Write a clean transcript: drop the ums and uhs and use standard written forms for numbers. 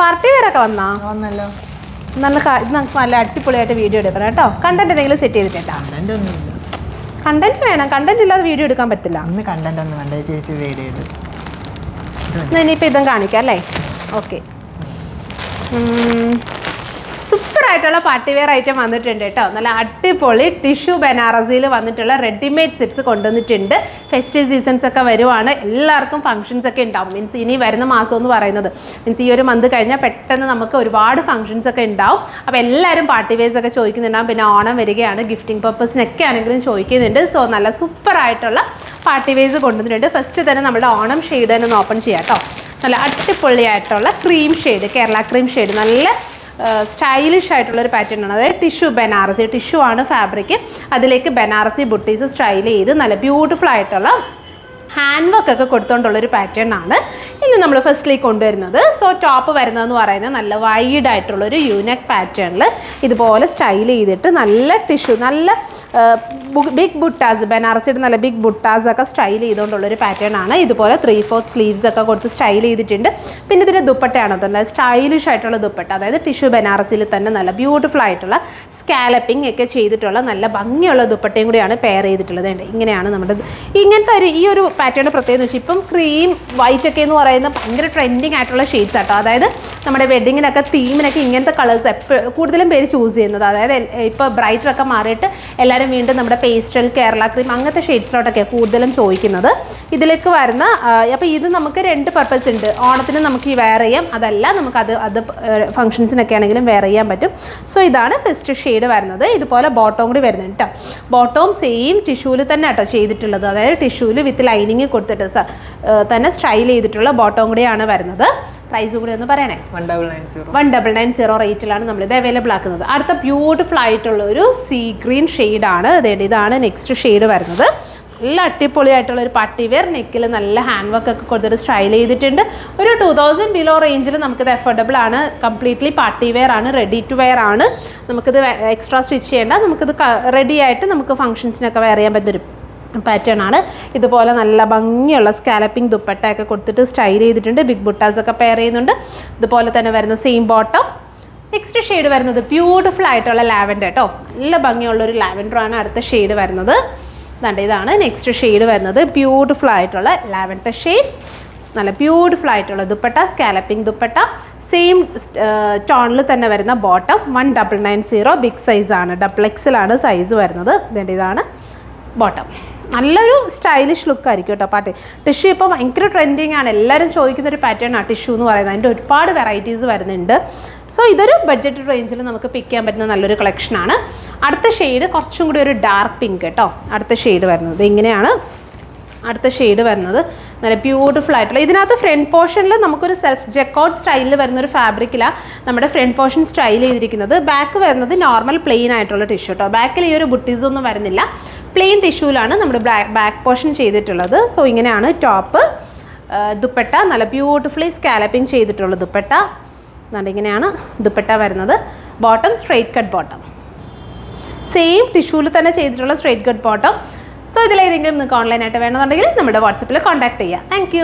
Party വെയറൊക്കെ വന്നല്ലോ. നല്ല ഇത് നമുക്ക് നല്ല അടിപൊളിയായിട്ട് വീഡിയോ എടുക്കണം കേട്ടോ. കണ്ടന്റ് എന്തെങ്കിലും സെറ്റ് ചെയ്തിട്ടുണ്ടോ? കണ്ടന്റ് വേണം, കണ്ടന്റ് ഇല്ലാതെ വീഡിയോ എടുക്കാൻ പറ്റില്ല. ഇനിയിപ്പോൾ ഇതും കാണിക്കാം അല്ലേ? ഓക്കെ, സൂപ്പറായിട്ടുള്ള പാർട്ടി വെയർ ഐറ്റം വന്നിട്ടുണ്ട് കേട്ടോ. നല്ല അടിപൊളി ടിഷ്യൂ ബനാറസിയിൽ വന്നിട്ടുള്ള റെഡിമെയ്ഡ് സെറ്റ്സ് കൊണ്ടുവന്നിട്ടുണ്ട്. ഫെസ്റ്റീവ് സീസൺസ് ഒക്കെ വരുവാണ്, എല്ലാവർക്കും ഫംഗ്ഷൻസ് ഒക്കെ ഉണ്ടാവും. മീൻസ് ഇനി വരുന്ന മാസം എന്ന് പറയുന്നത് മീൻസ് ഈ ഒരു മന്ത് കഴിഞ്ഞാൽ പെട്ടെന്ന് നമുക്ക് ഒരുപാട് ഫംഗ്ഷൻസ് ഒക്കെ ഉണ്ടാവും. അപ്പോൾ എല്ലാവരും പാർട്ടി വെയർസ് ഒക്കെ ചോദിക്കുന്നുണ്ടാവും. പിന്നെ ഓണം വരികയാണ്, ഗിഫ്റ്റിംഗ് പർപ്പസിനൊക്കെ ആണെങ്കിലും ചോദിക്കുന്നുണ്ട്. സോ നല്ല സൂപ്പറായിട്ടുള്ള പാർട്ടി വെയർസ് കൊണ്ടുവന്നിട്ടുണ്ട്. ഫസ്റ്റ് തന്നെ നമ്മുടെ ഓണം ഷെയ്ഡ് തന്നെ ഒന്ന് ഓപ്പൺ ചെയ്യാം കേട്ടോ. നല്ല അടിപൊളിയായിട്ടുള്ള cream shade, Kerala cream shade, നല്ല സ്റ്റൈലിഷ് ആയിട്ടുള്ളൊരു പാറ്റേൺ ആണ്. അതായത് ടിഷ്യൂ ബനാറസി, ടിഷ്യൂ ആണ് ഫാബ്രിക്, അതിലേക്ക് ബനാറസി ബുട്ടീസ് സ്റ്റൈൽ ചെയ്ത് നല്ല ബ്യൂട്ടിഫുൾ ആയിട്ടുള്ള ഹാൻഡ് വർക്ക് ഒക്കെ കൊടുത്തുകൊണ്ടുള്ളൊരു പാറ്റേൺ ആണ് ഇന്ന് നമ്മൾ ഫസ്റ്റിലേക്ക് കൊണ്ടുവരുന്നത്. സോ ടോപ്പ് വരുന്നതെന്ന് പറയുന്നത് നല്ല വൈഡ് ആയിട്ടുള്ളൊരു യൂനെക്ക് പാറ്റേണിൽ ഇതുപോലെ സ്റ്റൈൽ ചെയ്തിട്ട് നല്ല ടിഷ്യൂ, നല്ല ബിഗ് ബുട്ടാസ്, ബനാറസിയുടെ നല്ല ബിഗ് ബുട്ടാസ് ഒക്കെ സ്റ്റൈൽ ചെയ്തുകൊണ്ടുള്ളൊരു പാറ്റേൺ ആണ്. ഇതുപോലെ 3/4 സ്ലീവ്സ് ഒക്കെ കൊടുത്ത് സ്റ്റൈൽ ചെയ്തിട്ടുണ്ട്. പിന്നെ ഇതിൻ്റെ ദുപ്പട്ടയാണ് തന്നെ സ്റ്റൈലിഷ് ആയിട്ടുള്ള ദുപ്പട്ട, അതായത് ടിഷ്യൂ ബനാറസിയിൽ തന്നെ നല്ല ബ്യൂട്ടിഫുൾ ആയിട്ടുള്ള സ്കാലപ്പിംഗ് ഒക്കെ ചെയ്തിട്ടുള്ള നല്ല ഭംഗിയുള്ള ദുപ്പട്ടയും കൂടിയാണ് പെയർ ചെയ്തിട്ടുള്ളത്. ഇങ്ങനെയാണ് നമ്മുടെ ഇങ്ങനത്തെ ഈ ഒരു പാറ്റേൺ പ്രത്യേകത വെച്ചാൽ ഇപ്പം ക്രീം വൈറ്റ് ഒക്കെ എന്ന് പറയുന്ന ഭയങ്കര ട്രെൻഡിങ് ആയിട്ടുള്ള ഷെയ്ഡ്സ് ആട്ടോ. അതായത് നമ്മുടെ വെഡ്ഡിങ്ങിനൊക്കെ തീമിനൊക്കെ ഇങ്ങനത്തെ കളേഴ്സ് കൂടുതലും പേര് ചൂസ് ചെയ്യുന്നത്. അതായത് ഇപ്പോൾ ബ്രൈറ്ററൊക്കെ മാറിയിട്ട് എല്ലാവരും വീണ്ടും നമ്മുടെ പേസ്റ്റൽ, കേരള ക്രീം അങ്ങനത്തെ ഷെയ്ഡ്സിലോട്ടൊക്കെയാണ് കൂടുതലും ചോദിക്കുന്നത്. ഇതിലേക്ക് വരുന്ന അപ്പോൾ ഇത് നമുക്ക് 2 പർപ്പസ് ഉണ്ട്. ഓണത്തിന് നമുക്ക് ഈ വെയർ ചെയ്യാം, അതല്ല നമുക്ക് അത് ഫംഗ്ഷൻസിനൊക്കെ ആണെങ്കിലും വെയർ ചെയ്യാൻ പറ്റും. സോ ഇതാണ് ഫസ്റ്റ് ഷെയ്ഡ് വരുന്നത്. ഇതുപോലെ ബോട്ടവും കൂടി വരുന്നുണ്ട് കേട്ടോ. ബോട്ടവും സെയിം ടിഷ്യൂവിൽ തന്നെ കേട്ടോ ചെയ്തിട്ടുള്ളത്. അതായത് ടിഷ്യൂവിൽ വിത്ത് ലൈനിങ് കൊടുത്തിട്ട് തന്നെ സ്റ്റൈൽ ചെയ്തിട്ടുള്ള ബോട്ടവും കൂടിയാണ് വരുന്നത്. പ്രൈസ് കൂടി ഒന്ന് പറയണേ. 1990 റേറ്റിലാണ് നമ്മളിത് അവൈലബിൾ ആക്കുന്നത്. അടുത്ത ബ്യൂട്ടിഫുൾ ആയിട്ടുള്ള ഒരു സീ ഗ്രീൻ ഷെയ്ഡാണ്. ഇതാണ് നെക്സ്റ്റ് ഷെയ്ഡ് വരുന്നത്. നല്ല അടിപൊളിയായിട്ടുള്ള ഒരു പാർട്ടി വെയർ, നെക്കിൽ നല്ല ഹാൻഡ് വർക്ക് ഒക്കെ കൊടുത്തിട്ട് സ്റ്റൈൽ ചെയ്തിട്ടുണ്ട്. ഒരു 2000 ബിലോ റേഞ്ചിൽ നമുക്കിത് അഫോർഡബിൾ ആണ്. കംപ്ലീറ്റ്ലി പാർട്ടി വെയർ ആണ്, റെഡി ടു വെയർ ആണ്. നമുക്കിത് എക്സ്ട്രാ സ്റ്റിച്ച് ചെയ്യേണ്ട, നമുക്കിത് റെഡി ആയിട്ട് നമുക്ക് ഫംഗ്ഷൻസിനൊക്കെ വെയർ ചെയ്യാൻ പറ്റുന്നൊരു പാറ്റേൺ ആണ്. ഇതുപോലെ നല്ല ഭംഗിയുള്ള സ്കാലപ്പിംഗ് ദുപ്പട്ടയൊക്കെ കൊടുത്തിട്ട് സ്റ്റൈൽ ചെയ്തിട്ടുണ്ട്. ബിഗ് ബുട്ടാസ് ഒക്കെ പെയർ ചെയ്യുന്നുണ്ട്. ഇതുപോലെ തന്നെ വരുന്ന സെയിം ബോട്ടം. നെക്സ്റ്റ് ഷെയ്ഡ് വരുന്നത് ബ്യൂട്ടിഫുൾ ആയിട്ടുള്ള ലാവൻഡർ കേട്ടോ. നല്ല ഭംഗിയുള്ളൊരു ലാവൻഡർ ആണ് അടുത്ത ഷെയ്ഡ് വരുന്നത്. ഇതാണ് നെക്സ്റ്റ് ഷെയ്ഡ് വരുന്നത്. ബ്യൂട്ടിഫുൾ ആയിട്ടുള്ള ലാവൻഡർ ഷെയ്ഡ്, നല്ല ബ്യൂട്ടിഫുൾ ആയിട്ടുള്ള ദുപ്പട്ട, സ്കാലപ്പിംഗ് ദുപ്പട്ട, സെയിം ടോണിൽ തന്നെ വരുന്ന ബോട്ടം. 1990 ബിഗ് സൈസാണ്, XXL ആണ് സൈസ് വരുന്നത്. ഇതാണ് ബോട്ടം. നല്ലൊരു സ്റ്റൈലിഷ് ലുക്ക് ആയിരിക്കും കേട്ടോ പാർട്ടി. ടിഷ്യൂ ഇപ്പോൾ ഭയങ്കര ട്രെൻഡിങ് ആണ്, എല്ലാവരും ചോദിക്കുന്നൊരു പാറ്റേൺ ആണ് ടിഷ്യൂ എന്ന് പറയുന്നത്. അതിൻ്റെ ഒരുപാട് വെറൈറ്റീസ് വരുന്നുണ്ട്. സോ ഇതൊരു ബഡ്ജറ്റ് റേഞ്ചിൽ നമുക്ക് പിക്ക് ചെയ്യാൻ പറ്റുന്ന നല്ലൊരു കളക്ഷനാണ്. അടുത്ത ഷെയ്ഡ് കുറച്ചും കൂടി ഒരു ഡാർക്ക് പിങ്ക് കേട്ടോ. അടുത്ത ഷെയ്ഡ് വരുന്നത് ഇങ്ങനെയാണ്. അടുത്ത ഷെയ്ഡ് വരുന്നത് നല്ല ബ്യൂട്ടിഫുൾ ആയിട്ടുള്ള, ഇതിനകത്ത് ഫ്രണ്ട് പോർഷനിൽ നമുക്കൊരു സെൽഫ് ജെക്കോട്ട് സ്റ്റൈലിൽ വരുന്നൊരു ഫാബ്രിക്കിലാണ് നമ്മുടെ ഫ്രണ്ട് പോർഷൻ സ്റ്റൈൽ ചെയ്തിരിക്കുന്നത്. ബാക്ക് വരുന്നത് നോർമൽ പ്ലെയിൻ ആയിട്ടുള്ള ടിഷ്യൂ കേട്ടോ. ബാക്കിൽ ഈ ഒരു ബുട്ടീസ് ഒന്നും വരുന്നില്ല, പ്ലെയിൻ ടിഷ്യൂലാണ് നമ്മുടെ ബാക്ക് പോർഷൻ ചെയ്തിട്ടുള്ളത്. സോ ഇങ്ങനെയാണ് ടോപ്പ്. ദുപ്പട്ട നല്ല ബ്യൂട്ടിഫുള്ളി സ്കാലപ്പിംഗ് ചെയ്തിട്ടുള്ള ദുപ്പട്ട. ഇങ്ങനെയാണ് ദുപ്പട്ട വരുന്നത്. Bottom straight cut bottom, same ടിഷ്യൂവിൽ തന്നെ ചെയ്തിട്ടുള്ള സ്ട്രെയിറ്റ് കട്ട് ബോട്ടം. സോ ഇതിലേതെങ്കിലും നിങ്ങൾക്ക് ഓൺലൈനായിട്ട് വേണമെന്നുണ്ടെങ്കിൽ നമ്മുടെ വാട്സപ്പിൽ കോൺടാക്ട് ചെയ്യുക. താങ്ക്